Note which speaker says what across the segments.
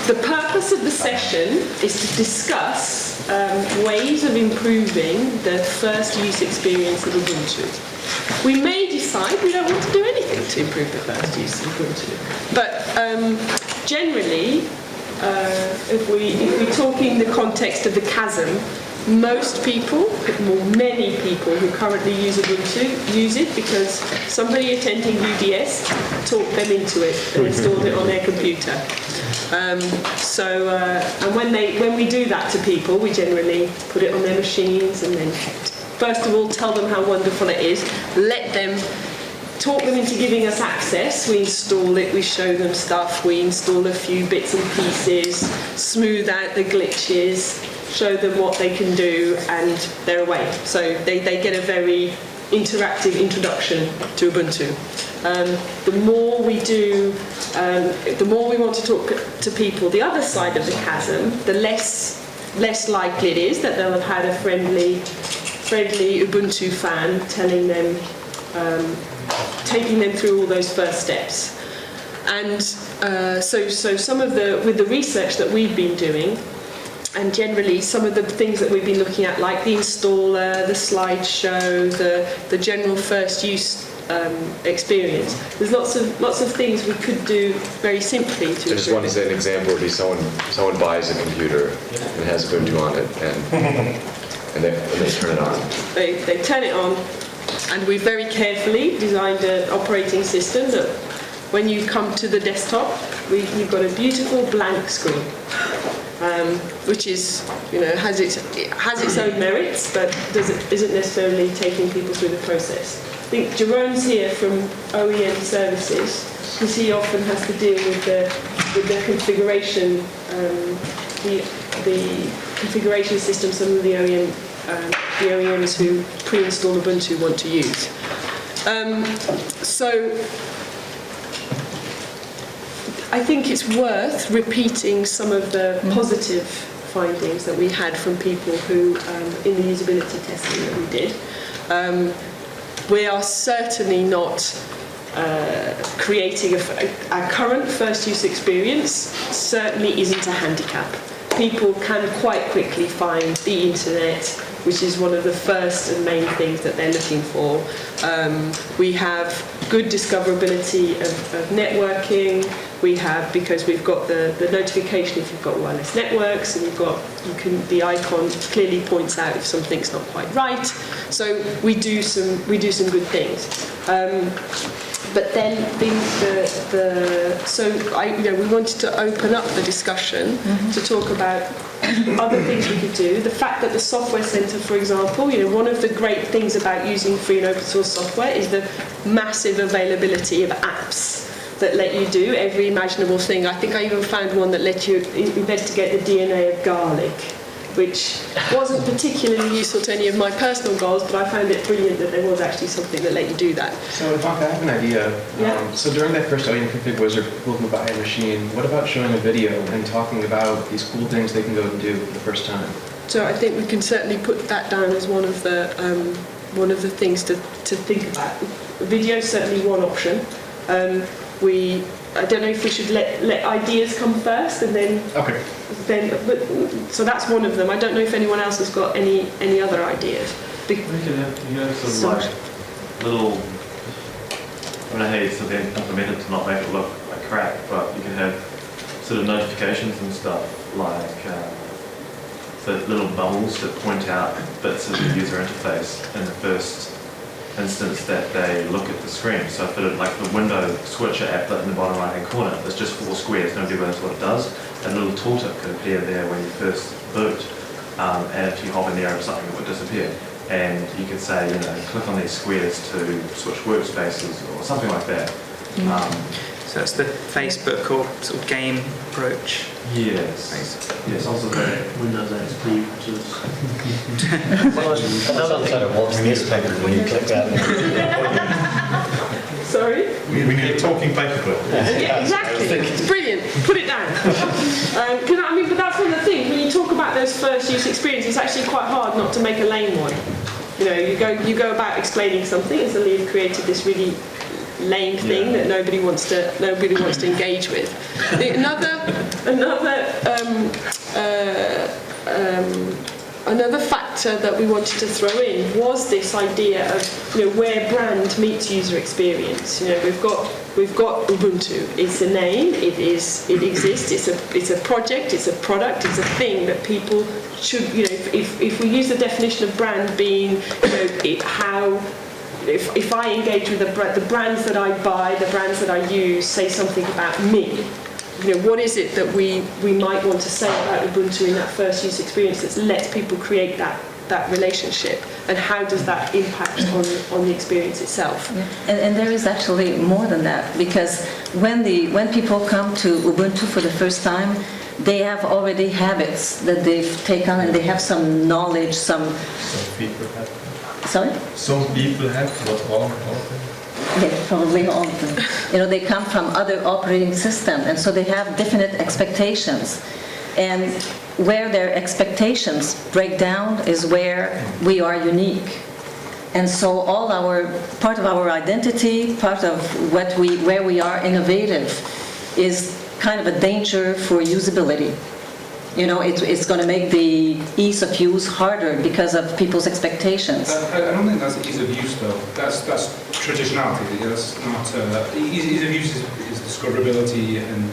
Speaker 1: The purpose of the session is to discuss ways of improving the first use experience of Ubuntu. We may decide we don't want to do anything to improve the first use of Ubuntu. But generally, if we talk in the context of the chasm, most people, many people who currently use Ubuntu use it because somebody attending UDS talked them into it and installed it on their computer. And when we do that to people, we generally put it on their machines and then, first of all, tell them how wonderful it is, talk them into giving us access. We install it, we show them stuff, we install a few bits and pieces, smooth out the glitches, show them what they can do, and they're away. So they get a very interactive introduction to Ubuntu. The more we do, the more we want to talk to people the other side of the chasm, the less likely it is that they'll have had a friendly Ubuntu fan telling them, taking them through all those first steps. And so some of with the research that we've been doing, and generally some of the things that we've been looking at, like the installer, the slideshow, the general first use experience, there's lots of things we could do very simply to
Speaker 2: Just one example would be someone buys a computer and has Ubuntu on it, and they turn it on.
Speaker 1: They turn it on, and we very carefully designed an operating system that when you come to the desktop, you've got a beautiful blank screen. Which is, has its own merits, but isn't necessarily taking people through the process. I think Jerome's here from OEM services, because he often has to deal with the configuration, the configuration system some of the OEMs who pre-install Ubuntu want to use. So I think it's worth repeating some of the positive findings that we had from people who, in the usability testing that we did. We are certainly not creating our current first use experience certainly isn't a handicap. People can quite quickly find the internet, which is one of the first and main things that they're looking for. We have good discoverability of networking. We have, because we've got the notification if you've got wireless networks, and the icon clearly points out if something's not quite right. So we do some good things. But then we wanted to open up the discussion to talk about other things we could do. The fact that the Software Centre, for example, one of the great things about using free and open source software is the massive availability of apps that let you do every imaginable thing. I think I even found one that let you investigate the DNA of garlic, which wasn't particularly useful to any of my personal goals, but I found it brilliant that there was actually something that let you do that.
Speaker 3: So, Ivanka, I have an idea.
Speaker 1: Yeah.
Speaker 3: So during that first OEM Config Wizard, people can buy a machine. What about showing a video and talking about these cool things they can go and do for the first time?
Speaker 1: So I think we can certainly put that down as one of the things to think about. Video is certainly one option. I don't know if we should let ideas come first and then.
Speaker 3: Okay.
Speaker 1: So that's one of them. I don't know if anyone else has got any other ideas.
Speaker 4: We could have some like little. I don't know how you sort of implement it to not make it look like crap, but you can have sort of notifications and stuff like the little bubbles that point out bits of the user interface in the first instance that they look at the screen. So if it, like the window switcher applet in the bottom right hand corner, there's just 4 squares, nobody knows what it does. A little tooltip could appear there when you first boot, and if you hover in the area of something, it would disappear. And you could say, click on these squares to switch workspaces or something like that.
Speaker 5: So that's the Facebook or sort of game approach.
Speaker 4: Yes. Yes, also the Windows XP, which is...
Speaker 6: Another sort of watch newspaper when you click that.
Speaker 1: Sorry?
Speaker 7: We need a talking paperclip.
Speaker 1: Yeah, exactly. It's brilliant. Put it down. But that's one of the things. When you talk about those first use experiences, it's actually quite hard not to make a lame one. You go about explaining something, and suddenly you've created this really lame thing that nobody wants to engage with. Another factor that we wanted to throw in was this idea of where brand meets user experience. We've got Ubuntu. It's a name. It exists. It's a project. It's a product. It's a thing that people should. If we use the definition of brand being if I engage with the brands that I buy, the brands that I use, say something about me. What is it that we might want to say about Ubuntu in that first use experience that lets people create that relationship, and how does that impact on the experience itself?
Speaker 8: Yeah. And there is actually more than that, because when people come to Ubuntu for the first time, they have already habits that they've taken, and they have some knowledge,
Speaker 7: Some people have.
Speaker 8: Sorry?
Speaker 7: Some people have, not all of them.
Speaker 8: Yeah, probably all of them. They come from other operating systems, and so they have definite expectations. And where their expectations break down is where we are unique. And so part of our identity, part of where we are innovative, is kind of a danger for usability. It's going to make the ease of use harder because of people's expectations.
Speaker 9: I don't think that's ease of use, though. That's traditionality. That's not ease of use is discoverability and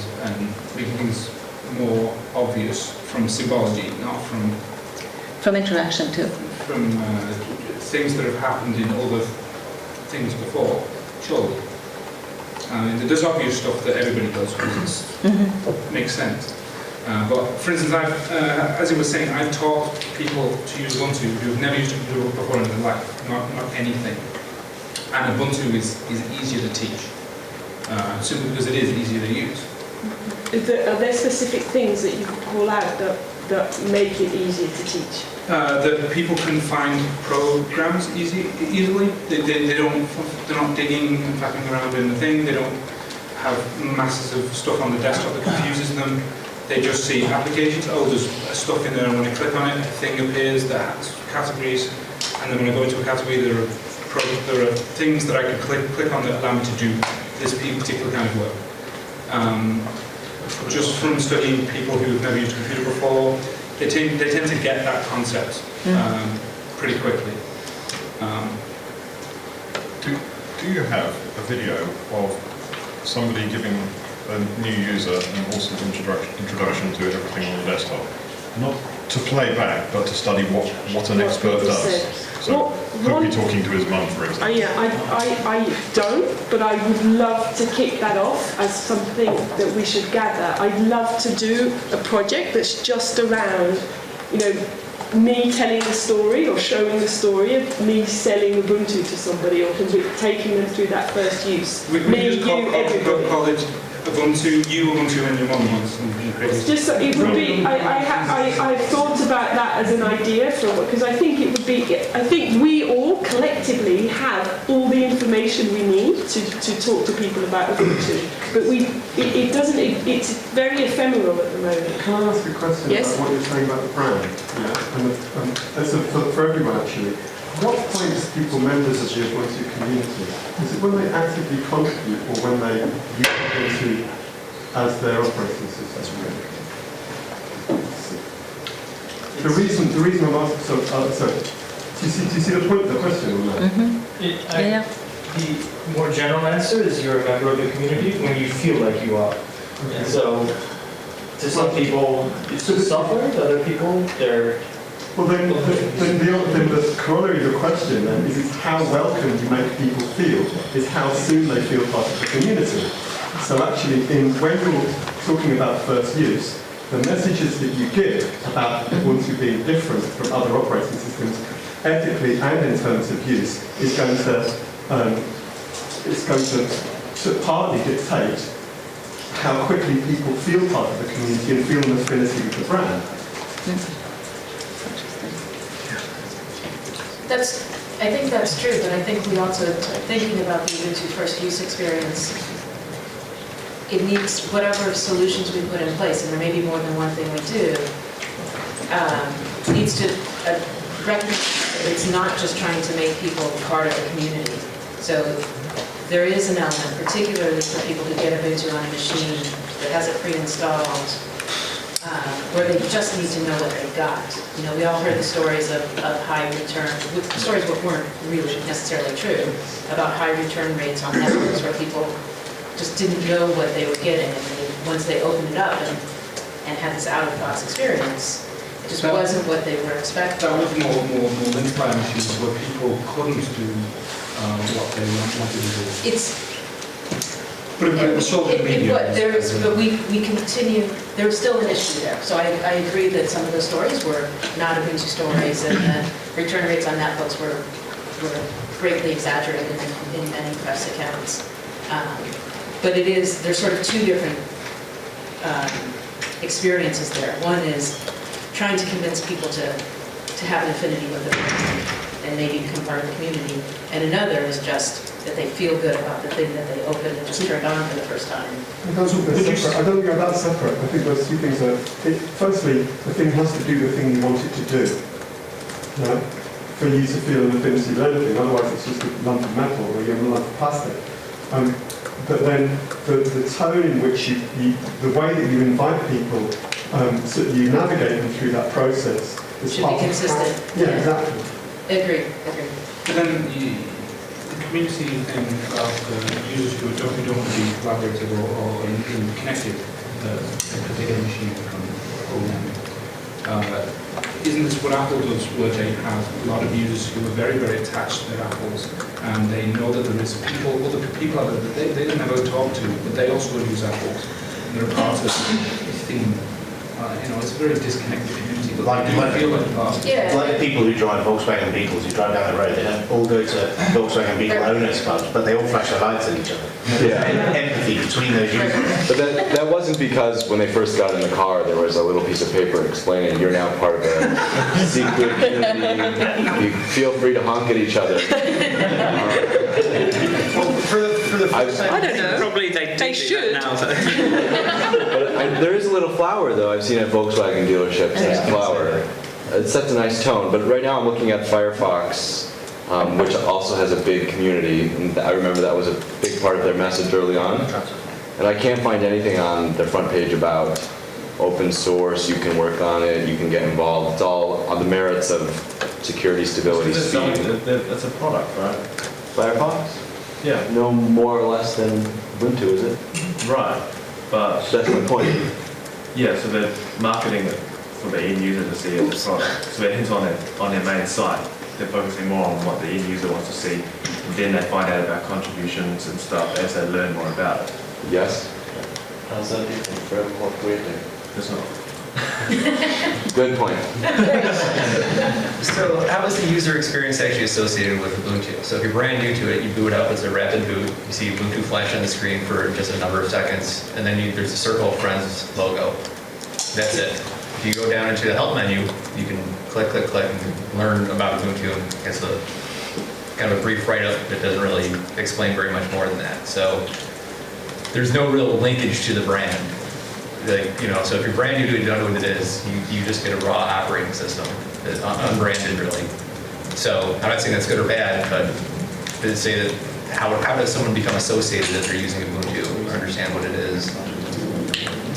Speaker 9: making things more obvious from symbology, not from
Speaker 8: interaction too.
Speaker 9: From things that have happened in other things before. Surely, there's obvious stuff that everybody does because it makes sense. But for instance, as I was saying, I've taught people to use Ubuntu who've never used Ubuntu before in their life, not anything. And Ubuntu is easier to teach, simply because it is easier to use.
Speaker 1: Are there specific things that you could call out that make it easier to teach?
Speaker 9: That people can find programs easily. They're not digging and faffing around in the thing. They don't have masses of stuff on the desktop that confuses them. They just see applications. Oh, there's stuff in there, and when I click on it, a thing appears that has categories. And then when I go into a category, there are things that I can click on that allow me to do this particular kind of work. Just from studying people who've never used a computer before, they tend to get that concept pretty quickly.
Speaker 7: Do you have a video of somebody giving a new user an awesome introduction to everything on the desktop? Not to play back, but to study what an expert does. So, could be talking to his mum, for example.
Speaker 1: I don't, but I would love to kick that off as something that we should gather. I'd love to do a project that's just around, me telling the story or showing the story of me selling Ubuntu to somebody or taking them through that first use.
Speaker 9: We just call it Ubuntu, Ubuntu and your mum once.
Speaker 1: It's just, it would be, I've thought about that as an idea because I think we all collectively have all the information we need to talk to people about Ubuntu, but it's very ephemeral at the moment.
Speaker 10: Can I ask a question about what you're saying about the brand? Yeah, and for everyone actually. What points people members of the Ubuntu community? Is it when they actively contribute or when they use Ubuntu as their operating system? The reason I'm asking, so do you see the point of the question?
Speaker 8: Yeah.
Speaker 11: The more general answer is you're a member of the community when you feel like you are. And so, to some people, it's just software. To other people, they're.
Speaker 10: Well, then the corollary of the question then is how welcome you make people feel, is how soon they feel part of the community. So actually, when you're talking about first use, the messages that you give about Ubuntu being different from other operating systems, ethically and in terms of use, is going to partly dictate how quickly people feel part of the community and feel an affinity with the brand.
Speaker 12: I think that's true, but I think we also, thinking about the Ubuntu first use experience, it needs whatever solutions we put in place, and there may be more than one thing we do, needs to recognize that it's not just trying to make people part of the community. So there is an element, particularly for people who get Ubuntu on a machine that has it pre-installed, where they just need to know what they've got. You know, we all heard the stories of high return, stories that weren't really necessarily true, about high return rates on networks where people just didn't know what they were getting, and once they opened it up and had this out-of-the-box experience, it just wasn't what they were expecting.
Speaker 9: That was more linked by machines where people couldn't do what they wanted to do. But it was social media.
Speaker 12: But we continue, there was still an issue there. So I agree that some of the stories were not Ubuntu stories, and the return rates on netbooks were greatly exaggerated in many press accounts. But there's sort of two different experiences there. One is trying to convince people to have an affinity with it and maybe become part of the community. And another is just that they feel good about the thing that they opened and just turned on for the first time.
Speaker 10: I don't think they're that separate. I think those two things are... Firstly, the thing has to do the thing you want it to do. Right? For you to feel an affinity with anything, otherwise it's just a lump of metal or a lump of plastic. But then the tone in which the way that you invite people, so that you navigate them through that process is
Speaker 12: Should be consistent.
Speaker 10: Yeah, exactly.
Speaker 12: Agree.
Speaker 9: But then the community thing about the users who don't want to be collaborative or connected because they get a machine from OEM. Isn't this what Apple does, where they have a lot of users who are very, very attached to their Apples, and they know that there is other people out there that they don't ever talk to, but they also use Apples, and they're part of the theme. It's a very disconnected community, but
Speaker 6: Like
Speaker 9: feel like part.
Speaker 12: Yeah.
Speaker 6: Like the people who drive Volkswagen Beetles, who drive down the road, they don't all go to Volkswagen Beetle owners clubs, but they all flash their lights at each other.
Speaker 2: Yeah.
Speaker 6: Empathy between those users.
Speaker 2: But that wasn't because when they first got in the car, there was a little piece of paper explaining you're now part of a secret community. You feel free to honk at each other.
Speaker 6: For the first time,
Speaker 1: I don't know.
Speaker 5: Probably they
Speaker 1: should.
Speaker 5: that now, though.
Speaker 2: But there is a little flower, though. I've seen at Volkswagen dealerships. There's a flower. It sets a nice tone. But right now I'm looking at Firefox, which also has a big community. And I remember that was a big part of their message early on. And I can't find anything on their front page about open source. You can work on it. You can get involved. It's all on the merits of security, stability, speed.
Speaker 4: That's a product, right?
Speaker 2: Firefox?
Speaker 4: Yeah.
Speaker 2: No more or less than Ubuntu, is it?
Speaker 4: Right. But
Speaker 2: That's my point.
Speaker 4: yeah, so they're marketing it for the end user to see as a product. So it is on their main site. They're focusing more on what the end user wants to see. And then they find out about contributions and stuff as they learn more about it.
Speaker 2: Yes?
Speaker 6: how's that different from what we're doing?
Speaker 4: It's not.
Speaker 2: Good point.
Speaker 13: So how is the user experience actually associated with Ubuntu? So if you're brand new to it, you boot up as a rapid boot, you see Ubuntu flash on the screen for just a number of seconds, and then there's a circle of friends logo. That's it. If you go down into the help menu, you can click, and learn about Ubuntu, and it's a kind of a brief write-up that doesn't really explain very much more than that. So there's no real linkage to the brand. So if you're brand new to it, you don't know what it is, you just get a raw operating system, unbranded really. So I'm not saying that's good or bad, but to say that how does someone become associated if they're using Ubuntu or understand what it is?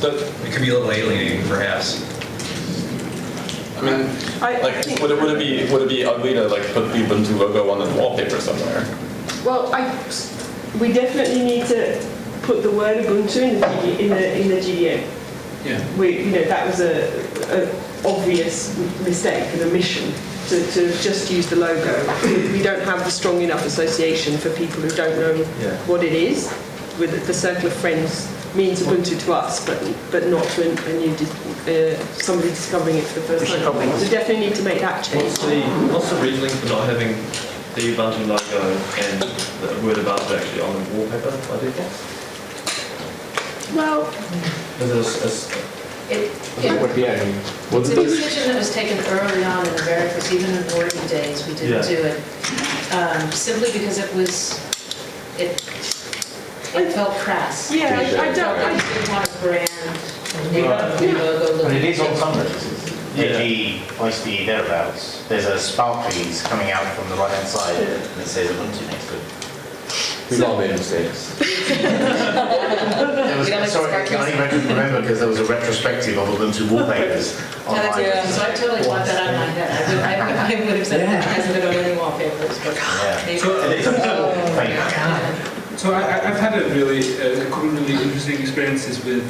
Speaker 13: It could be a little alienating, perhaps.
Speaker 14: I mean, would it be ugly to put the Ubuntu logo on the wallpaper somewhere?
Speaker 1: Well, we definitely need to put the word Ubuntu in the GDM.
Speaker 9: Yeah.
Speaker 1: That was a obvious mistake, an omission to just use the logo. We don't have the strong enough association for people who don't know what it is. With the circle of friends means Ubuntu to us, but not to a new somebody discovering it for the first time. So definitely need to make that change.
Speaker 4: What's the reasoning for not having the Ubuntu logo and the word Ubuntu actually on the wallpaper by default?
Speaker 1: Well,
Speaker 12: it's a decision that was taken early on in the very first, even in early days, we didn't do it simply because it felt crass.
Speaker 1: Yeah,
Speaker 12: I didn't want a brand logo.
Speaker 6: But it is on some notices. AG, ISD, thereabouts. There's a sparklies coming out from the right-hand side, and it says Ubuntu next to it.
Speaker 2: We've all made mistakes.
Speaker 6: There was, sorry, I can only remember because there was a retrospective of Ubuntu wallpapers online.
Speaker 12: So I totally blocked that out of my head. I would have said it hasn't been on any wallpapers, but maybe.
Speaker 9: So I've had a couple of really interesting experiences with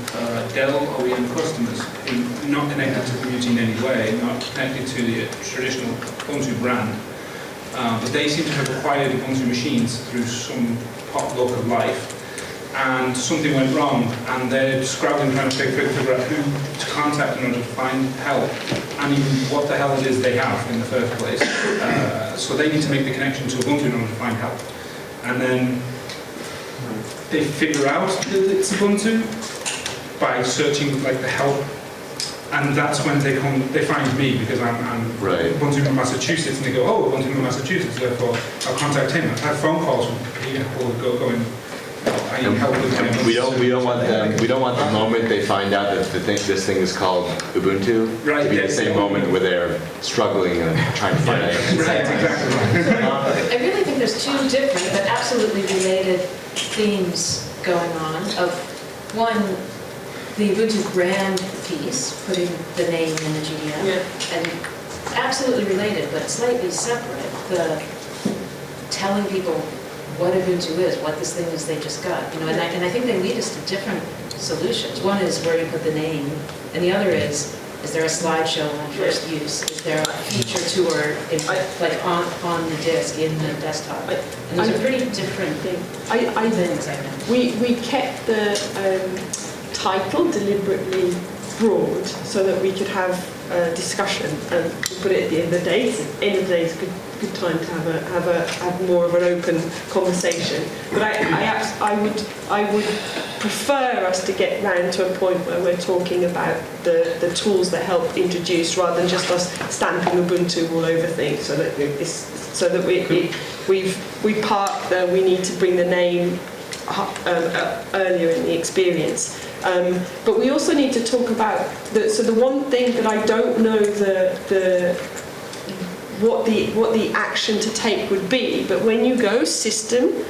Speaker 9: Dell OEM customers who are not connected to the community in any way, not connected to the traditional Ubuntu brand, but they seem to have acquired Ubuntu machines through some potluck of life, and something went wrong, and they're scrabbling trying to figure out who to contact in order to find help, and even what the hell it is they have in the first place. So they need to make the connection to Ubuntu in order to find help. And then they figure out that it's Ubuntu by searching like the help, and that's when they find me because I'm Ubuntu from Massachusetts, and they go, oh, Ubuntu from Massachusetts, therefore I'll contact him. I've had phone calls from people going, I need help with my
Speaker 2: We don't want the moment they find out that this thing is called Ubuntu to be the same moment where they're struggling and trying to find out.
Speaker 9: Right, exactly.
Speaker 12: I really think there's two different but absolutely related themes going on. Of one, the Ubuntu brand piece, putting the name in the GDM, and absolutely related but slightly separate, the telling people what Ubuntu is, what this thing is they just got, and I think they lead us to different solutions. One is where you put the name, and the other is there a slideshow on first use? Is there a feature tour like on the disk in the desktop? And those are pretty different things. I think
Speaker 1: we kept the title deliberately broad so that we could have a discussion, and we put it at the end of the day. End of the day is a good time to have more of an open conversation. But I would prefer us to get round to a point where we're talking about the tools that help introduce, rather than just us stamping Ubuntu all over things. So that we park the we need to bring the name earlier in the experience. But we also need to talk about the one thing that I don't know what the action to take would be. But when you go system,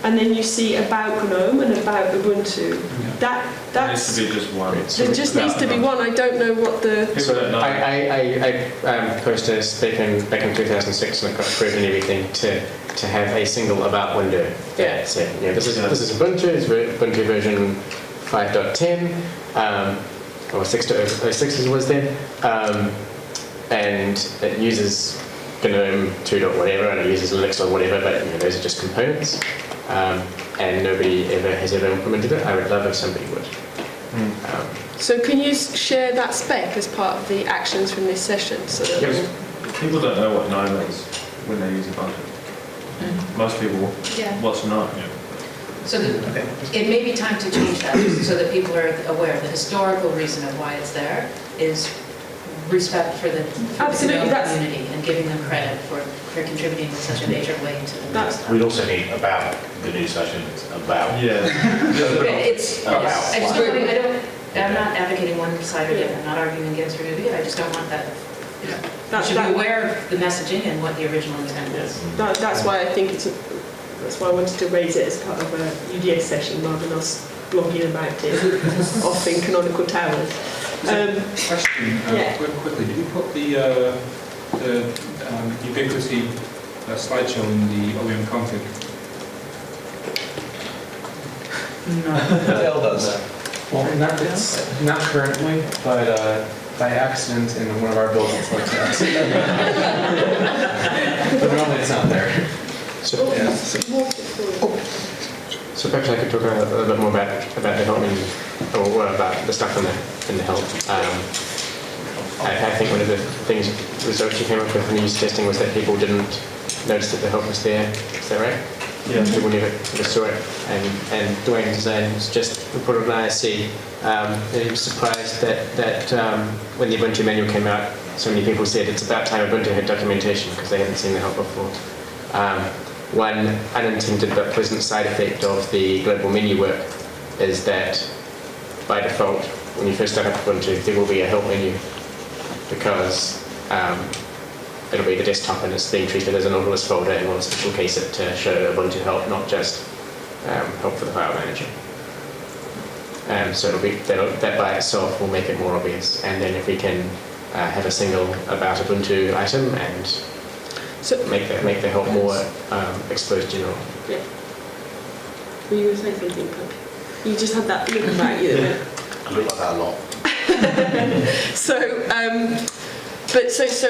Speaker 1: and then you see about GNOME and about Ubuntu, that's
Speaker 4: It needs to be just one.
Speaker 1: There just needs to be one. I don't know what the.
Speaker 15: So I posted a statement back in 2006 and I got approved and everything to have a single about window.
Speaker 1: Yeah.
Speaker 15: So this is Ubuntu. It's Ubuntu version 5.10 or 6.06 as it was then, and it uses GNOME 2. Whatever, and it uses Linux or whatever. But those are just components, and nobody has ever implemented it. I would love if somebody would.
Speaker 1: So can you share that spec as part of the actions from this session? So that
Speaker 4: People don't know what GNOME is when they use Ubuntu. Most people, what's GNOME?
Speaker 12: So it may be time to change that, so that people are aware. The historical reason of why it's there is respect for the community and giving them credit for contributing in such a major way to the next.
Speaker 6: We'd also need about the new session. About.
Speaker 12: Yeah. I'm not advocating one side or the other. I'm not arguing against or against. I just don't want that. You should be aware of the messaging and what the original intent is.
Speaker 1: That's why I think that's why I wanted to raise it as part of a UDS session rather than us blogging about it off in Canonical Towers.
Speaker 9: Question, quickly, did you put the Ubiquity slideshow in the OEM config?
Speaker 3: No. Dell does that. Well, not currently, but by accident in one of our builds it's like that. But normally it's not there.
Speaker 15: So perhaps I could talk a little bit more about the help or about the stuff in the help. I think one of the results you came up with when you used testing was that people didn't notice that the help was there. Is that right? Yeah. People never saw it. And Dwayne's design was just reported on ISC. And he was surprised that when the Ubuntu manual came out, so many people said it's about time Ubuntu had documentation because they hadn't seen the help before. One unintended but pleasant side effect of the global menu work is that by default, when you first start up Ubuntu, there will be a help menu because it'll be the desktop and it's being treated as an autonomous folder, and we'll special case it to show Ubuntu help, not just help for the file manager. So it'll be that by itself will make it more obvious. And then if we can have a single about Ubuntu item and make the help more exposed general.
Speaker 1: Yeah. Were you going to say something, Pug? You just had that look about you.
Speaker 6: I look like that a lot.
Speaker 1: So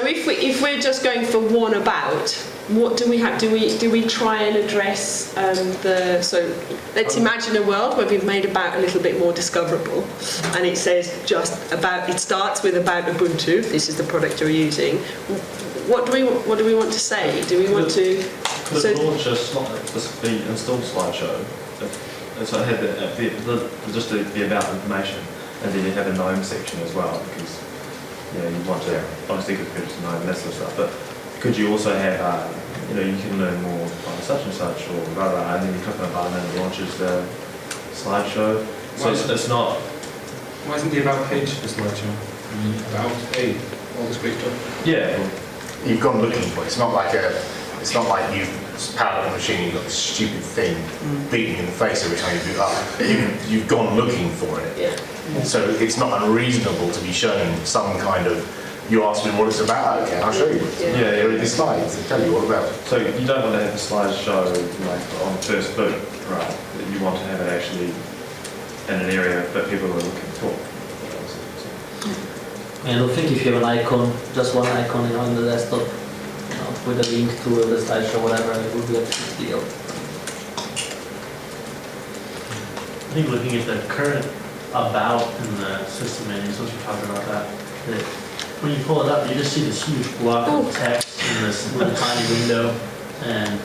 Speaker 1: if we're just going for one about, what do we have? Do we try and address so let's imagine a world where we've made about a little bit more discoverable, and it says just about. It starts with about Ubuntu. This is the product you're using. What do we want to say? Do we want to?
Speaker 4: Could it launch the install slideshow? So it had just the about information, and then you have a GNOME section as well, because you want to obviously get people to know and that sort of stuff. But could you also have you can learn more by such and such, or blah blah, and then you click on a button and it launches the slideshow. So it's not.
Speaker 9: Why isn't the about page the slideshow? About all this great stuff.
Speaker 4: Yeah.
Speaker 6: You've gone looking for it. It's not like you've powered up a machine, you've got this stupid thing beating you in the face every time you boot up. You've gone looking for it.
Speaker 1: Yeah.
Speaker 6: So it's not unreasonable to be shown some kind of, you asked me what it's about, okay, I'll show you. Here are the slides that tell you all about it.
Speaker 4: So you don't want to have the slideshow like on first boot, right? You want to have it actually in an area that people are looking for.
Speaker 16: And I think if you have an icon, just one icon on the desktop, with a link to the slideshow, whatever, it would be a big deal.
Speaker 17: I think looking at the current about in the system menu, since we're talking about that when you pull it up, you just see this huge block of text in this little tiny window, and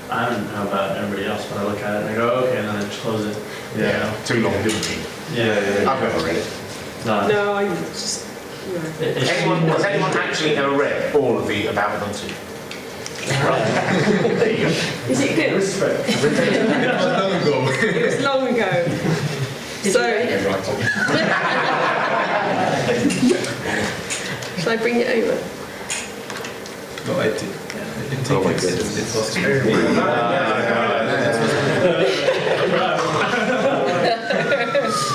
Speaker 17: I don't know about everybody else, but I look at it and I go, okay, and then I just close it.
Speaker 6: Yeah, too long, didn't you?
Speaker 17: Yeah.
Speaker 6: I've never read it.
Speaker 1: No, I just.
Speaker 6: Has anyone actually ever read all of the about Ubuntu? Right. There you go.
Speaker 1: Is it good? It was long ago. Shall I bring it over?
Speaker 14: No, I did.
Speaker 2: Oh my goodness.
Speaker 14: It was terrible.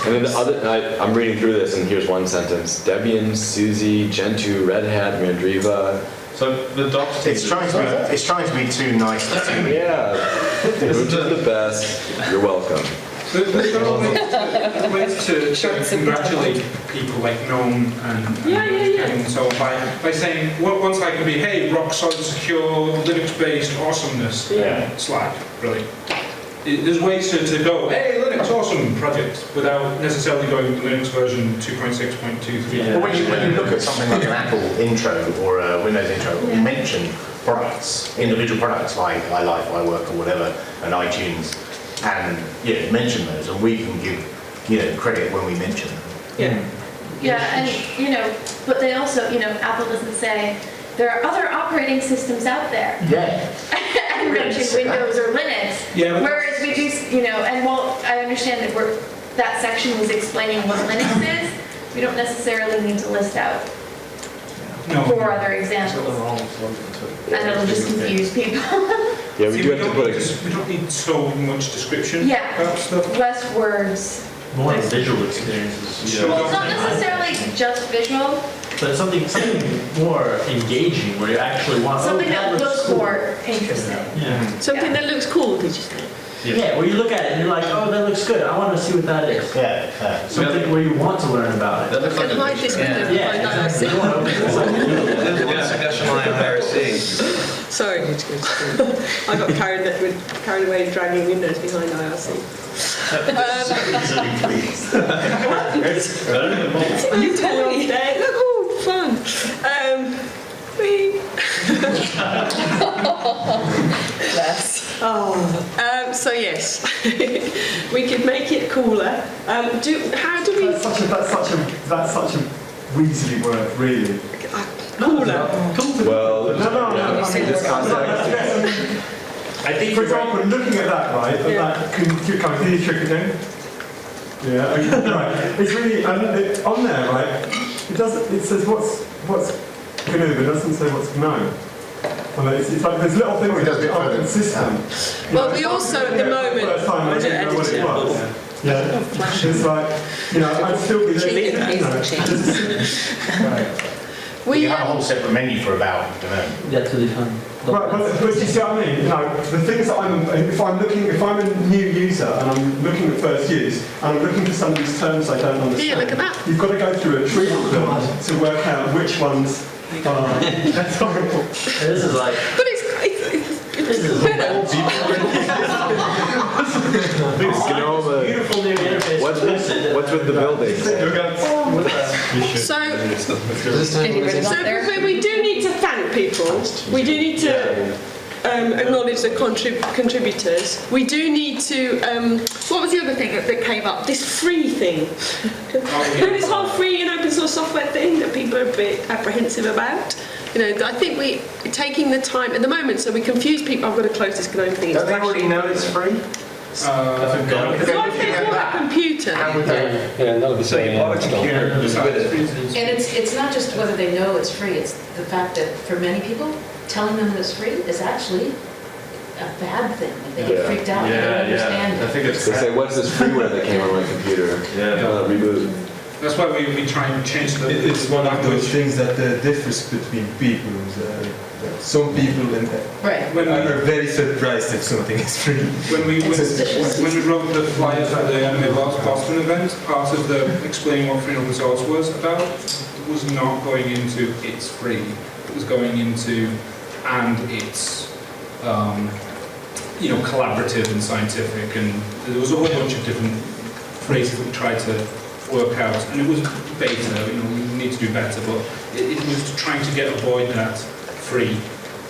Speaker 2: And then the other, I'm reading through this, and here's one sentence: Debian, SUSE, Gentoo, Red Hat, Mandriva.
Speaker 4: So the docs.
Speaker 6: It's trying to be too nice.
Speaker 2: Yeah, Ubuntu's the best. You're welcome.
Speaker 9: There are ways to congratulate people like GNOME and so on by saying one slide could be, hey, rock solid, secure, Linux-based awesomeness slide. Brilliant. There's ways to go, hey, Linux awesome project, without necessarily going to Linux version 2.6.23.
Speaker 6: Well, when you look at something like an Apple intro or a Windows intro, you mention products, individual products like iLife, iWork, or whatever, and iTunes, and mention those, and we can give credit when we mention them.
Speaker 18: And but they also, Apple doesn't say there are other operating systems out there. And mention Windows or Linux. Whereas we do, and I understand that that section was explaining what Linux is. We don't necessarily need to list out 4 other examples. And it'll just confuse people.
Speaker 2: Yeah, we do have to put
Speaker 9: we don't need so much description about stuff.
Speaker 18: Less words.
Speaker 17: More visual experiences.
Speaker 18: Well, it's not necessarily just visual.
Speaker 17: But something more engaging, where you actually want
Speaker 18: something that looks
Speaker 17: cool.
Speaker 18: more interesting.
Speaker 17: Yeah.
Speaker 1: Something that looks cool, did you say?
Speaker 17: Yeah, where you look at it and you're like, oh, that looks good. I want to see what that is. Something where you want to learn about it.
Speaker 14: That looks like a
Speaker 1: like this
Speaker 17: Yeah.
Speaker 14: suggestion on IRC.
Speaker 1: Sorry, I got carried away dragging Windows behind IRC. You tell me there. Look, oh, fun. So yes, we could make it cooler. How do we?
Speaker 10: That's such a weaselly word, really.
Speaker 1: Cooler.
Speaker 2: Well,
Speaker 10: no.
Speaker 2: I mean, this context.
Speaker 10: I think, for example, looking at that, right? Can you see the trick again? Yeah. Okay. Right. It's really on there, right? It says what's GNU, but it doesn't say what's GNOME. And it's like there's little things that aren't consistent.
Speaker 1: Well, we also at the moment.
Speaker 10: First time I didn't know what it was. Yeah, it's like, I'd still be there.
Speaker 6: We have a whole separate menu for about,
Speaker 16: Yeah, to define.
Speaker 10: Right, but you see what I mean? The things that if I'm a new user and I'm looking at first use and I'm looking for some of these terms I don't understand,
Speaker 1: Yeah, look at that.
Speaker 10: you've got to go through a tree of them to work out which ones are. That's horrible.
Speaker 16: This is like.
Speaker 1: But it's better.
Speaker 16: Beautiful new interface.
Speaker 2: What's with the building?
Speaker 1: So we do need to thank people. We do need to acknowledge the contributors. We do need to. What was the other thing that came up? This free thing. This whole free and open source software thing that people are a bit apprehensive about. I think we're taking the time at the moment, so we confuse people. I've got to close this GNOME thing.
Speaker 6: Don't they already know it's free?
Speaker 1: So if they bought a computer.
Speaker 14: Yeah, that'll be saying.
Speaker 4: And
Speaker 12: it's not just whether they know it's free, it's the fact that for many people, telling them that it's free is actually a bad thing. They get freaked out, they don't understand it.
Speaker 2: I think it's. They say, what's this freeware that came on my computer? Reboot.
Speaker 9: That's why we try and change the...
Speaker 3: It's one of those things that differs between people. Some people are very surprised if something is free.
Speaker 9: When we wrote the flyer for the Anime Boston event, part of the explaining what free and open source was about was not going into it's free. It was going into and it's collaborative and scientific, and there was a whole bunch of different phrases that we tried to work out, and it was beta, we need to do better, but it was trying to avoid that free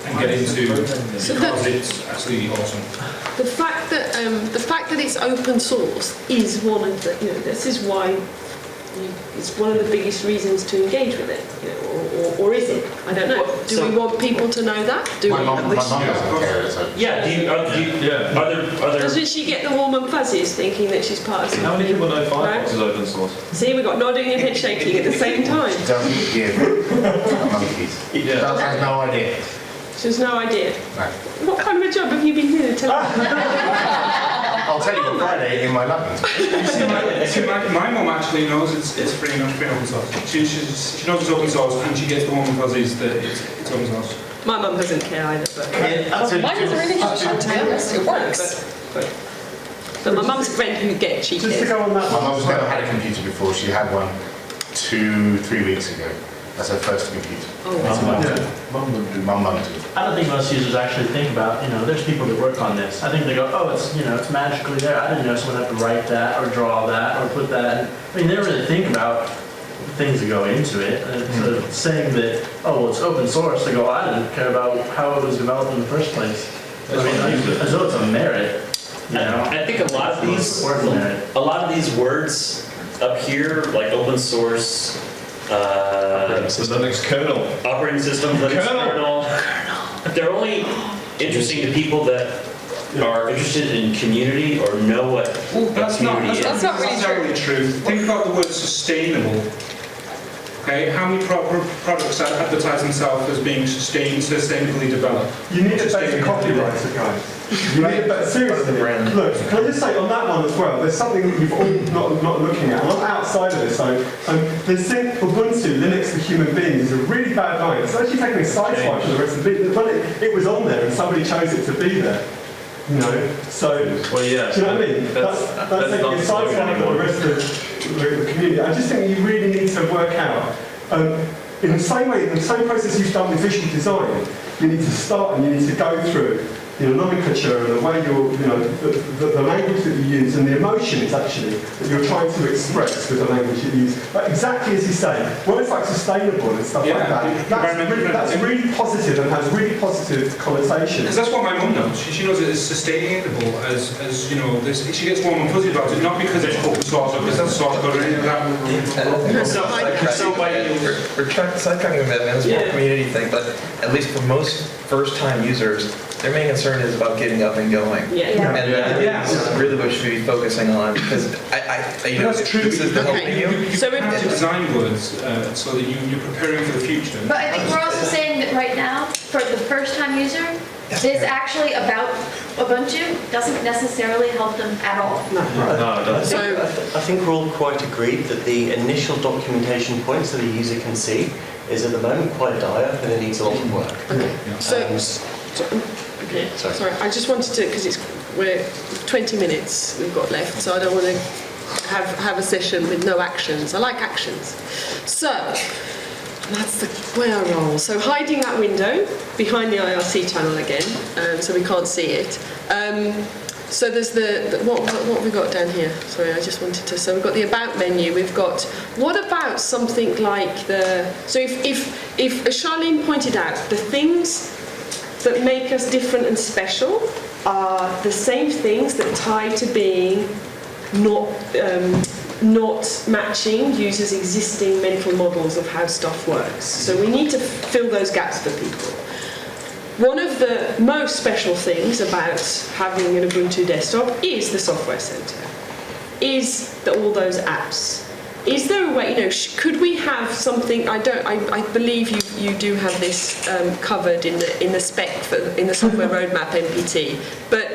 Speaker 9: and get into because it's actually awesome.
Speaker 1: The fact that it's open source is one of the this is why it's one of the biggest reasons to engage with it, or is it? I don't know. Do we want people to know that?
Speaker 6: My mum doesn't care.
Speaker 17: Yeah. Are there?
Speaker 1: Doesn't she get the warm and fuzzies thinking that she's part of something?
Speaker 4: How many people know Firefox is open source?
Speaker 1: See, we've got nodding and head shaking at the same time.
Speaker 6: She doesn't give monkeys. She has no idea.
Speaker 1: She has no idea.
Speaker 6: No.
Speaker 1: What kind of a job have you been doing?
Speaker 6: I'll tell you on Friday in my London.
Speaker 9: My mum actually knows it's free and open source. She knows it's open source, and she gets the warm and fuzzies that it's open source.
Speaker 1: My mum doesn't care either, but
Speaker 19: Mine doesn't really have to be honest, it works.
Speaker 1: But my mum's a friend who gets she
Speaker 10: Just to go on that
Speaker 6: My
Speaker 10: one.
Speaker 6: mum's never had a computer before. She had one 2-3 weeks ago. That's her first computer. Ubuntu.
Speaker 17: I don't think most users actually think about, there's people that work on this. I think they go, oh, it's magically there. I didn't know someone had to write that or draw that or put that. They don't really think about things that go into it. And so saying that, oh, well, it's open source, they go, I didn't care about how it was developed in the first place. As though it's a merit.
Speaker 20: I think a lot of these words up here, like open source,
Speaker 14: Linux kernel.
Speaker 20: operating system, Linux kernel, they're only interesting to people that are interested in community or know what
Speaker 9: That's not
Speaker 19: really
Speaker 9: true. Think about the word sustainable. Okay, how many products advertise themselves as being sustainably developed?
Speaker 10: You need a better copywriter, guys. You need a better, seriously. Look, can I just say on that one as well, there's something that you've all not looking at, and I'm outside of this, so there's Ubuntu, Linux for human beings is a really bad line. It's actually taking a sideswipe for the rest of the video. Well, it was on there and somebody chose it to be there. So,
Speaker 4: well, yeah.
Speaker 10: do you know what I mean? That's taking a sideswipe for the rest of the community. I just think you really need to work out, in the same way, in the same process you've done with visual design, you need to start and you need to go through nomenclature and the way the language that you use and the emotions actually that you're trying to express with the language you use. But exactly as you say, words like sustainable and stuff like that, that's really positive and has really positive connotations.
Speaker 9: Because that's what my mum knows. She knows it as sustainable, as this. She gets warm and fuzzy about it, not because it's open source or because that's source code or any of that.
Speaker 14: We're trying to manage a community thing, but at least for most first-time users,
Speaker 21: Their main concern is about getting up and going.
Speaker 1: Yeah.
Speaker 21: And that's really what we should be focusing on, because you know,
Speaker 9: That's true.
Speaker 21: this is the helping you.
Speaker 9: So we have to design words so that you're preparing for the future.
Speaker 18: But I think we're also saying that right now, for the first-time user, this actually about Ubuntu doesn't necessarily help them at all.
Speaker 21: No, it doesn't.
Speaker 22: I think we're all quite agreed that the initial documentation points that a user can see is at the moment quite dire and it needs a lot of work.
Speaker 1: Okay. Sorry, I just wanted to, because we're 20 minutes we've got left, so I don't want to have a session with no actions. I like actions. So that's the way I roll. So hiding that window behind the IRC channel again, so we can't see it. So there's what have we got down here? Sorry, I just wanted to. So we've got the about menu. We've got, what about something like so if as Charlene pointed out, the things that make us different and special are the same things that tie to being not matching users' existing mental models of how stuff works. So we need to fill those gaps for people. One of the most special things about having an Ubuntu desktop is the software center, is all those apps. Is there a way, could we have something? I believe you do have this covered in the spec in the software roadmap NPT. But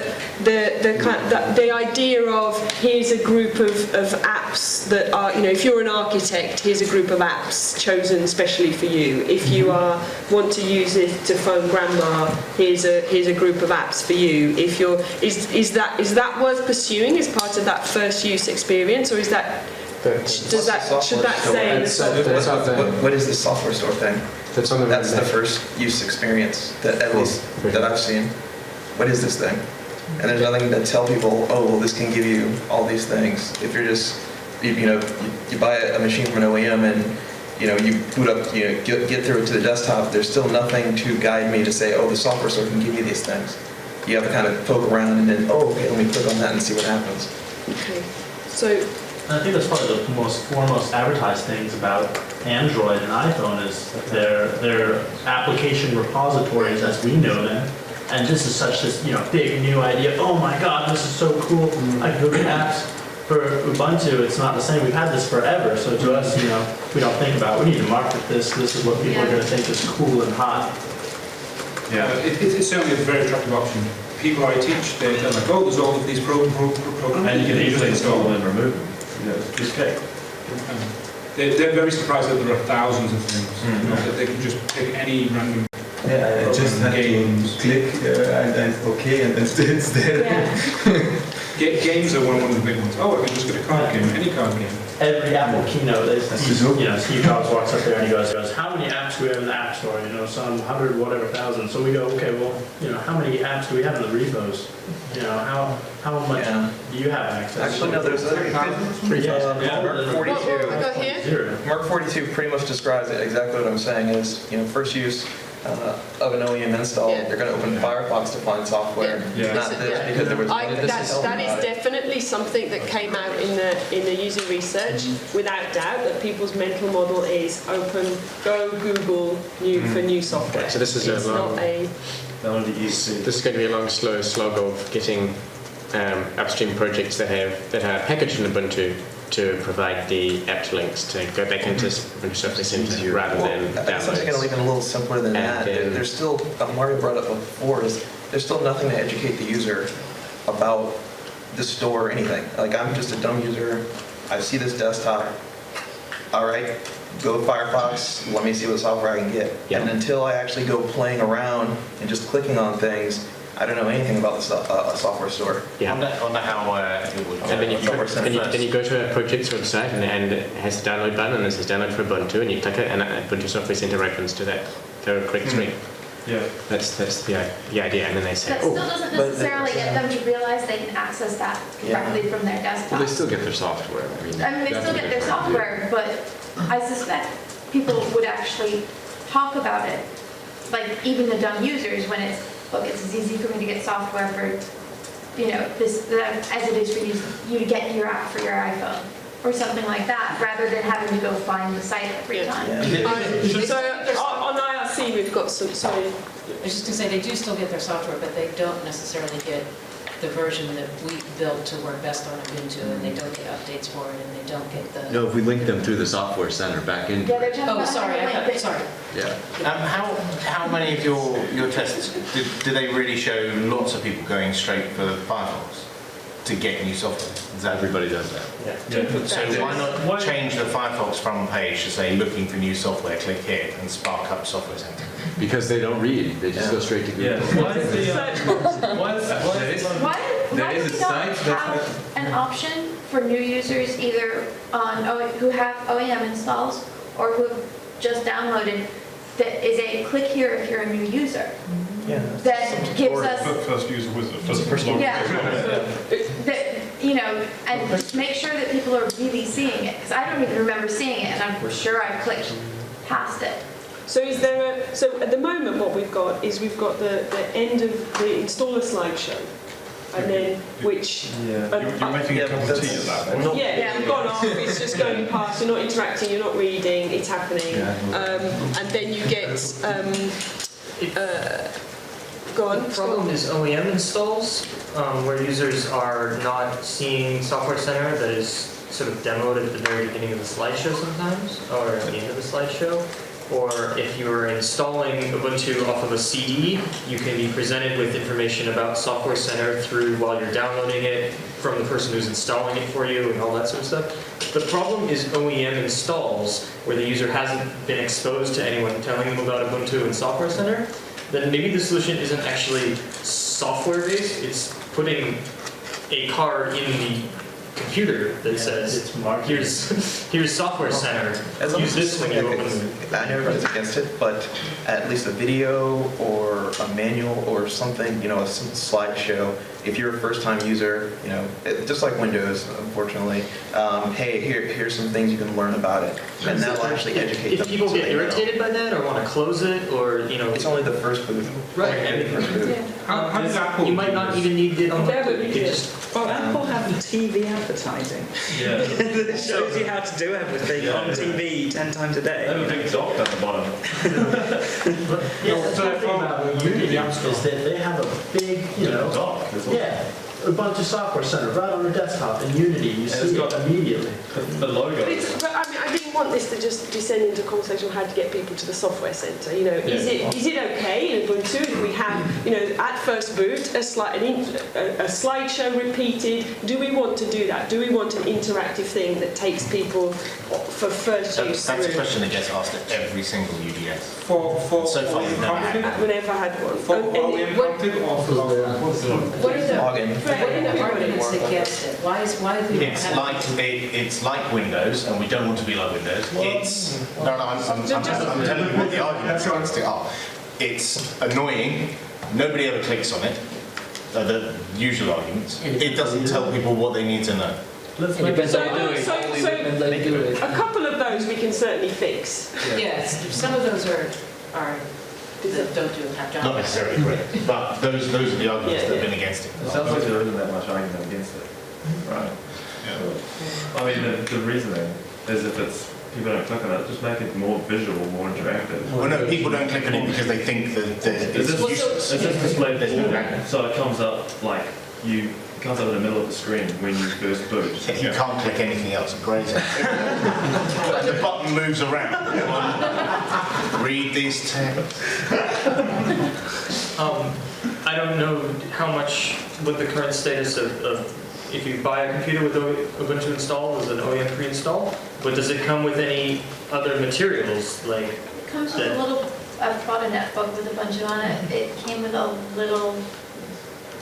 Speaker 1: the idea of here's a group of apps that are, if you're an architect, here's a group of apps chosen specially for you. If you want to use it to phone grandma, here's a group of apps for you. If you're is that worth pursuing as part of that first use experience, or is that? Should that say in the software?
Speaker 21: What is the software store thing? That's the first use experience that at least that I've seen. What is this thing? And there's nothing to tell people, oh, well, this can give you all these things. If you're just, you buy a machine from an OEM and you boot up, get through it to the desktop. There's still nothing to guide me to say, oh, the software store can give you these things. You have to kind of poke around and then, oh, okay, let me click on that and see what happens.
Speaker 1: Okay, so.
Speaker 17: I think that's probably the foremost advertised things about Android and iPhone is their application repositories as we know them. And this is such this big new idea. Oh my God, this is so cool. I can go get apps. For Ubuntu, it's not the same. We've had this forever. So to us, we don't think about it. We need to market this. This is what people are going to think is cool and hot.
Speaker 9: Yeah, it's certainly a very attractive option. People I teach, they're like, oh, there's all of these programs.
Speaker 4: And you can easily install them and remove them. Just click.
Speaker 9: They're very surprised that there are thousands of things. That they can just pick any random.
Speaker 3: Yeah, I just had to click and then okay, and then it's there.
Speaker 9: Yeah. Games are one of the big ones. Oh, I can just get a card game, any card game.
Speaker 17: Every Apple keynote, Steve Jobs walks up there and he goes, how many apps do we have in the App Store? Some 100 whatever thousand. So we go, okay, well, how many apps do we have in the repos? How much do you have access?
Speaker 21: Actually, no, there's other. Mark 42 pretty much describes it exactly what I'm saying is, first use of an OEM install, they're going to open Firefox to find software, not this, because there was.
Speaker 1: That is definitely something that came out in the user research, without doubt, that people's mental model is go Google for new software.
Speaker 15: So this is
Speaker 1: It's not a.
Speaker 15: This is going to be a long, slow slog of getting upstream projects that are packaged in Ubuntu to provide the apt links to go back into Ubuntu Software Center rather than download.
Speaker 21: It's actually going to even a little simpler than that. There's still, Mario brought up before, there's still nothing to educate the user about the store or anything. Like, I'm just a dumb user. I see this desktop. All right, go to Firefox. Let me see what software I can get. And until I actually go playing around and just clicking on things, I don't know anything about the software store.
Speaker 15: Yeah.
Speaker 22: On how it would.
Speaker 15: And then you go to a project's website and it has a download button and it says download for Ubuntu, and you click it and Ubuntu Software Center opens to that correct screen.
Speaker 4: Yeah.
Speaker 15: That's the idea, and then they say,
Speaker 18: That still doesn't necessarily get them to realize they can access that directly from their desktop.
Speaker 14: Well, they still get their software.
Speaker 18: They still get their software, but I suspect people would actually talk about it, like even the dumb users, when it's as easy for me to get software for, this as it is for you to get your app for your iPhone or something like that, rather than having to go find the site every time.
Speaker 1: So on IRC see we've got some, sorry.
Speaker 12: I was just going to say, they do still get their software, but they don't necessarily get the version that we built to work best on Ubuntu, and they don't get updates for it, and they don't get the...
Speaker 2: No, if we link them through the software center back into
Speaker 18: Yeah, they're
Speaker 2: it.
Speaker 18: talking about
Speaker 12: sorry,
Speaker 18: having a link that-
Speaker 12: sorry.
Speaker 2: Yeah.
Speaker 6: How many of your tests, do they really show lots of people going straight for Firefox to get new software? Is that everybody does that?
Speaker 17: Yeah.
Speaker 6: So why not change the Firefox front page to say looking for new software, click here and spark up Software Center?
Speaker 2: Because they don't read, they just go straight to Google.
Speaker 17: Yeah. Why is the
Speaker 18: Why do we not have an option for new users either on who have OEM installs or who have just downloaded that is a click here if you're a new user?
Speaker 21: Yeah.
Speaker 18: That gives us
Speaker 7: First user wizard.
Speaker 18: that, you know, and just make sure that people are really seeing it, because I don't even remember seeing it, and I'm sure I've clicked past it.
Speaker 1: So is there a, so at the moment what we've got is we've got the end of the installer slideshow, and then which...
Speaker 7: You're making a cup of tea at that point.
Speaker 1: Yeah, you've gone off, it's just going past, you're not interacting, you're not reading, it's happening. And then you get... go on.
Speaker 11: The problem is OEM installs, where users are not seeing Software Center that is sort of demoed at the very beginning of the slideshow sometimes, or at the end of the slideshow. Or if you're installing Ubuntu off of a CD, you can be presented with information about Software Center through while you're downloading it from the person who's installing it for you and all that sort of stuff. The problem is OEM installs, where the user hasn't been exposed to anyone telling them about Ubuntu and Software Center. Then maybe the solution isn't actually software-based, it's putting a card in the computer that says, here's Software Center, use this when you open it.
Speaker 21: I know everybody's against it, but at least a video or a manual or something, you know, some slideshow. If you're a first-time user, you know, just like Windows, unfortunately, hey, here's some things you can learn about it, and that'll actually educate them.
Speaker 11: If people get irritated by that or want to close it, or you know,
Speaker 21: it's only the first boot.
Speaker 11: Right.
Speaker 21: Only the first boot.
Speaker 9: How does Apple?
Speaker 11: You might not even need it on the. You could just.
Speaker 5: Well, Apple have TV advertising.
Speaker 17: Yeah.
Speaker 5: That shows you how to do everything on TV 10 times a day.
Speaker 4: They have a big dot at the bottom.
Speaker 17: Yeah, the thing about Unity is that they have a big, you know, a bunch of Software Center right on the desktop in Unity. You see it immediately.
Speaker 4: The logo.
Speaker 1: But I mean, I didn't want this to just descend into a conversation on how to get people to the software center. You know, is it okay in Ubuntu if we have, you know, at first boot a slideshow repeated? Do we want to do that? Do we want an interactive thing that takes people for first use?
Speaker 6: That's a question that gets asked at every single UDS.
Speaker 9: For
Speaker 6: so far, we've never had that.
Speaker 1: We never had one.
Speaker 12: What are the arguments against it? Why do we
Speaker 6: It's like Windows, and we don't want to be like Windows. I'm telling you what the arguments against it are. It's annoying. Nobody ever clicks on it. The usual arguments. It doesn't tell people what they need to know.
Speaker 1: A couple of those we can certainly fix.
Speaker 12: Yes, some of those are that don't do have John.
Speaker 6: Not necessarily correct, but those are the arguments that have been against it.
Speaker 4: It sounds like there isn't that much argument against it. Right. I mean, the reasoning is if it's people don't click on it, just make it more visual, more interactive.
Speaker 6: Well, no, people don't click on it because they think that it's useless.
Speaker 4: It's just displayed so it comes up like it comes up in the middle of the screen when you first boot.
Speaker 6: You can't click anything else. Great. The button moves around. Read these texts.
Speaker 11: I don't know what the current status of if you buy a computer with Ubuntu installed as an OEM pre-install, but does it come with any other materials like?
Speaker 18: It comes with a little. I've bought a netbook with a bunch on it. It came with a little.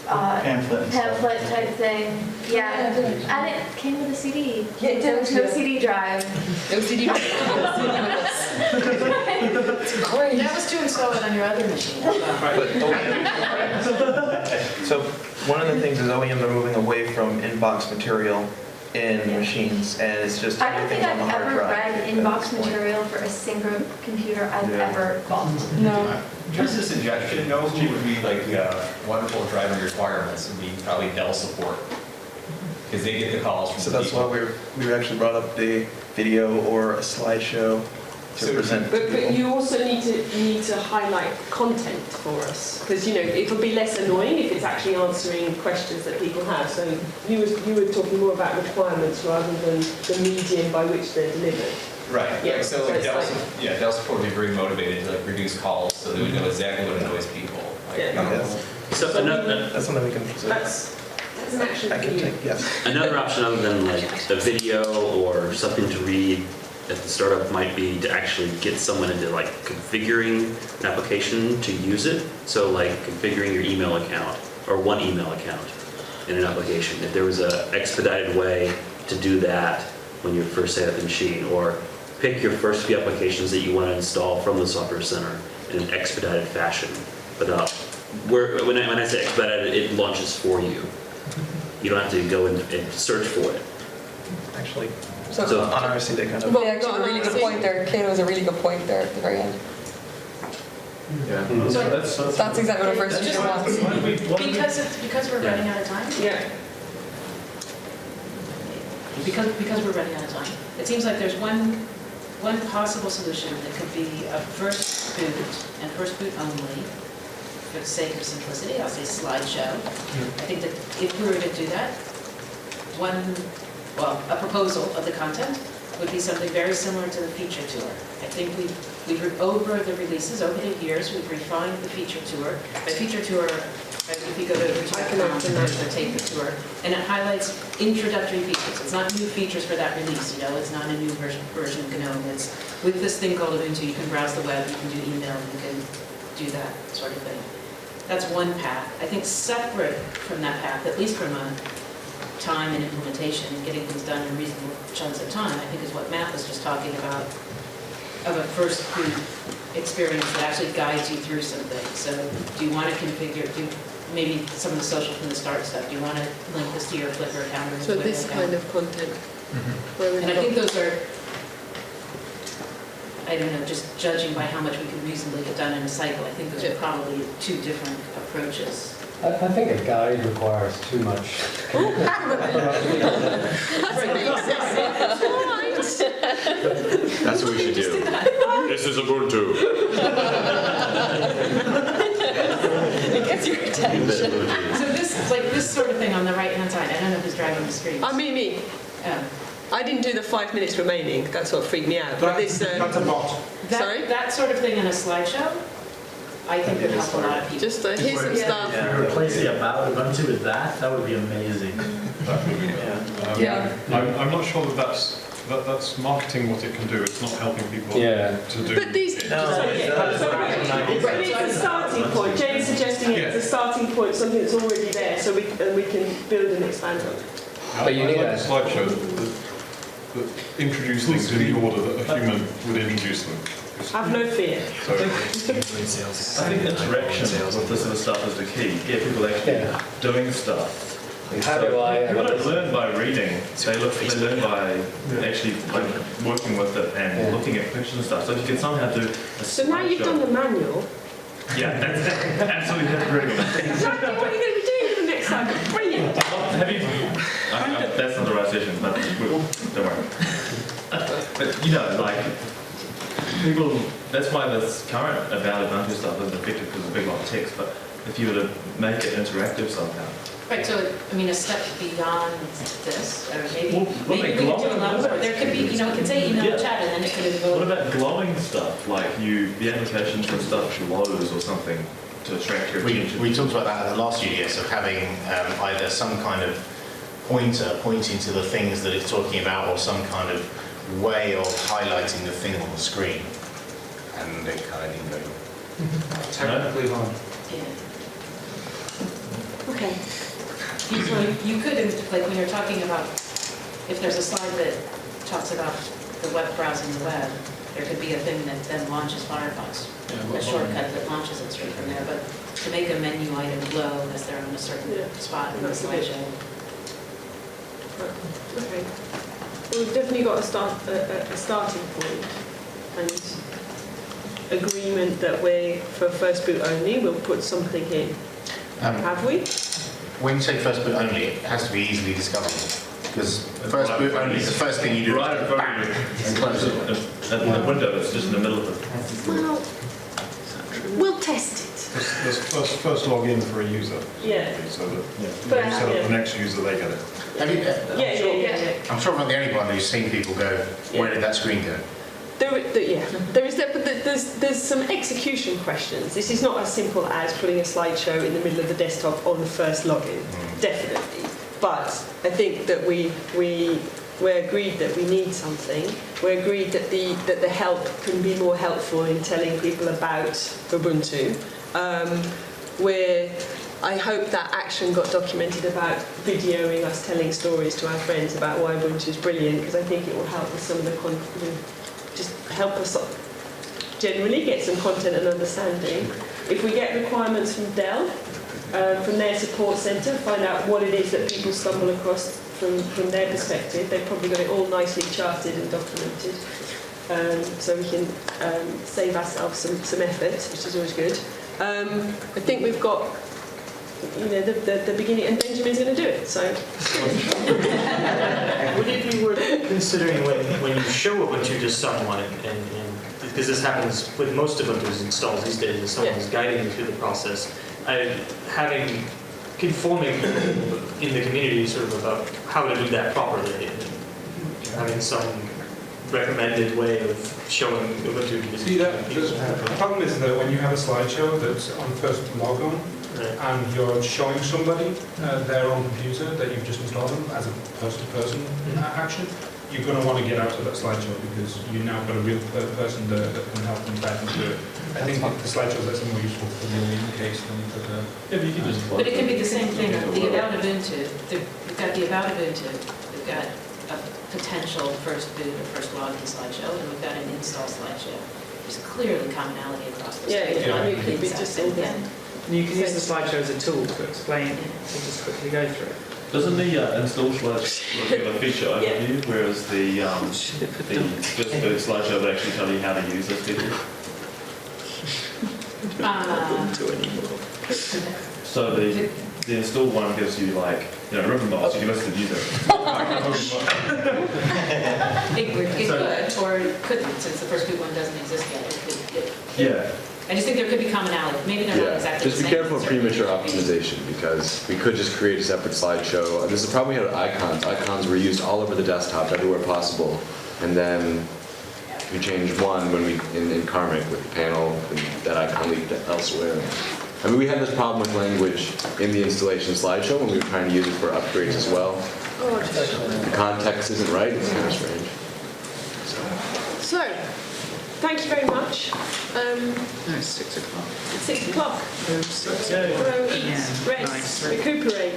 Speaker 18: Pamphlet type thing. Yeah. And it came with a CD.
Speaker 19: Yeah, it
Speaker 18: there was no CD drive.
Speaker 19: No CD drive.
Speaker 12: It's great. That was to install it on your other machine.
Speaker 21: So one of the things is OEMs are moving away from inbox material in machines, and it's just
Speaker 18: I don't think
Speaker 21: everything's on
Speaker 18: I've
Speaker 21: the hard
Speaker 18: ever
Speaker 21: drive.
Speaker 18: read inbox material for a single computer I've ever bought.
Speaker 13: No. Just a suggestion, those would be like wonderful driving requirements would be probably Dell support. Because they get the calls from
Speaker 21: So that's why we actually brought up the video or a slideshow.
Speaker 1: But you also need to highlight content for us, because it'll be less annoying if it's actually answering questions that people have. So you were talking more about requirements rather than the medium by which they're delivered.
Speaker 8: Right.
Speaker 1: Yeah.
Speaker 8: So Dell support would be very motivated to reduce calls so they would know exactly what annoys people.
Speaker 20: So
Speaker 21: that's something we can.
Speaker 1: That's an action for you.
Speaker 20: Another option other than like a video or something to read at the startup might be to actually get someone into like configuring an application to use it. So like configuring your email account or one email account in an application. If there was an expedited way to do that when you first set up the machine, or pick your first few applications that you want to install from the Software Center in an expedited fashion. But when I say expedited, it launches for you. You don't have to go and search for it.
Speaker 21: Actually,
Speaker 19: so
Speaker 21: on RC they kind of...
Speaker 19: Yeah, got a really good point there. Kato has a really good point there at the very end.
Speaker 21: Yeah.
Speaker 19: So that's exactly what a first user wants.
Speaker 12: Because we're running out of time?
Speaker 1: Yeah.
Speaker 12: Because we're running out of time. It seems like there's one possible solution that could be a first boot and first boot only. For the sake of simplicity, I'll say slideshow. I think that if we were to do that, a proposal of the content would be something very similar to the feature tour. I think over the releases, over the years, we've refined the feature tour. By feature tour, if you go to take the tour, and it highlights introductory features. It's not new features for that release, it's not a new version of GNOME. It's with this thing called Ubuntu, you can browse the web, you can do email, you can do that sort of thing. That's one path. I think separate from that path, at least from a time and implementation and getting things done in reasonable chunks of time, I think is what Matt was just talking about, of a first boot experience that actually guides you through something. So do you want to configure, maybe some of the social from the start stuff, do you want to link this to your Flickr account or
Speaker 1: So
Speaker 12: Twitter
Speaker 1: this
Speaker 12: account?
Speaker 1: kind of content.
Speaker 12: And I think those are, I don't know, just judging by how much we can reasonably get done in a cycle, I think those are probably two different approaches.
Speaker 16: I think a guide requires too much.
Speaker 2: That's what we should do. This is Ubuntu.
Speaker 19: It gets your attention.
Speaker 12: So this sort of thing on the right-hand side, I don't know who's driving the screen.
Speaker 1: Me. I didn't do the 5 minutes remaining. That's what freaked me out.
Speaker 9: That's a bot.
Speaker 12: That sort of thing in a slideshow, I think would help a lot of people.
Speaker 1: Just here's some stuff.
Speaker 17: If you replace the About Ubuntu with that would be amazing.
Speaker 7: I'm not sure that's marketing what it can do. It's not helping people to do.
Speaker 1: But these, it's a starting point. Jane's suggesting it's a starting point, something that's already there, so we can build and expand on it.
Speaker 7: But you need a slideshow that introduce things in the order that a human would introduce them.
Speaker 1: Have no fear.
Speaker 4: I think interaction with this sort of stuff is the key. Get people actually doing stuff.
Speaker 16: How do I?
Speaker 4: People don't learn by reading. They learn by actually working with it and looking at pictures and stuff. So if you can somehow do.
Speaker 1: So now you've done the manual.
Speaker 4: Yeah, that's absolutely hypocritical.
Speaker 1: Exactly what you're going to be doing for the next time. Brilliant.
Speaker 4: Have you? That's not the right session, but don't worry. But people. That's why this current About Ubuntu stuff isn't effective because it's a big lot of text. But if you were to make it interactive somehow.
Speaker 12: Right, so, a step beyond this, or maybe we
Speaker 4: like
Speaker 12: can do a lot more. There could be, it can say email chat, and then it could go.
Speaker 4: What about glowing stuff, like the applications and stuff glows or something to attract your attention?
Speaker 6: We talked about that at the last UDS, of having either some kind of pointer pointing to the things that it's talking about, or some kind of way of highlighting the thing on the screen. And it kind of didn't go.
Speaker 3: Technically on.
Speaker 1: Okay.
Speaker 12: So you could, when you're talking about, if there's a slide that talks about the web browsing the web, there could be a thing that then launches Firefox, a shortcut that launches it straight from there. But to make a menu item glow as they're on a certain spot in the slideshow.
Speaker 1: Okay. Well, we've definitely got a starting point and agreement that for first boot only, we'll put something in. Have we?
Speaker 6: When you say first boot only, it has to be easily discoverable. Because first boot only is the first thing you do.
Speaker 4: Right, and close it. And the window is just in the middle of it.
Speaker 1: Well, we'll test it.
Speaker 7: Let's first log in for a user.
Speaker 1: Yeah.
Speaker 7: So that
Speaker 1: But,
Speaker 7: you set up
Speaker 1: yeah.
Speaker 7: the next user, they get it.
Speaker 6: Have you,
Speaker 1: Yeah.
Speaker 6: I'm sure I'm not the only one who's seen people go, where did that screen go?
Speaker 1: There's some execution questions. This is not as simple as putting a slideshow in the middle of the desktop on the first login, definitely. But I think that we're agreed that we need something. We're agreed that the help can be more helpful in telling people about Ubuntu. I hope that action got documented about videoing us telling stories to our friends about why Ubuntu is brilliant, because I think it will help with some of the just help us generally get some content and understanding. If we get requirements from Dell, from their support centre, find out what it is that people stumble across from their perspective. They've probably got it all nicely charted and documented, so we can save ourselves some effort, which is always good. I think we've got the beginning, and Benjamin's going to do it. So,
Speaker 11: would it be worth considering when you show Ubuntu to someone, and because this happens with most Ubuntu's installs these days, if someone's guiding you through the process, informing people in the community sort of about how to do that properly, and having some recommended way of showing Ubuntu to
Speaker 9: See, the problem is that when you have a slideshow that's on first logon, and you're showing somebody their own computer that you've just installed them as a person-to-person action, you're going to want to get out of that slideshow because you've now got a real person that can help them back into it. I think the slideshows are more useful for the case than for the...
Speaker 12: Yeah, but you can just... But it can be the same thing. The About Ubuntu, we've got the About Ubuntu, we've got a potential first boot or first login slideshow, and we've got an install slideshow. There's clearly commonality across the stage.
Speaker 1: You can be just all there.
Speaker 5: You can use the slideshow as a tool to explain and just quickly go through it.
Speaker 4: Doesn't the install slideshow have a feature overview, whereas the just the slideshow would actually tell you how to use this feature? So the install one gives you ribbon box, you can listen to music.
Speaker 12: It could, or it couldn't, since the first boot one doesn't exist yet.
Speaker 2: Yeah.
Speaker 12: I just think there could be commonality. Maybe they're not exactly
Speaker 2: Just
Speaker 12: the
Speaker 2: be
Speaker 12: same.
Speaker 2: careful of premature optimization, because we could just create a separate slideshow. This is the problem we had with icons. Icons were used all over the desktop, everywhere possible. And then we changed one when in Karmic with the panel, and that icon leaked elsewhere. I mean, we had this problem with language in the installation slideshow when we were trying to use it for upgrades as well. The context isn't right, it's kind of strange.
Speaker 1: So, thank you very much.
Speaker 5: It's 6 o'clock.
Speaker 1: It's 6 o'clock.
Speaker 5: So,
Speaker 1: Go eat,
Speaker 5: yeah,
Speaker 1: rest,
Speaker 5: nice.
Speaker 1: recuperate.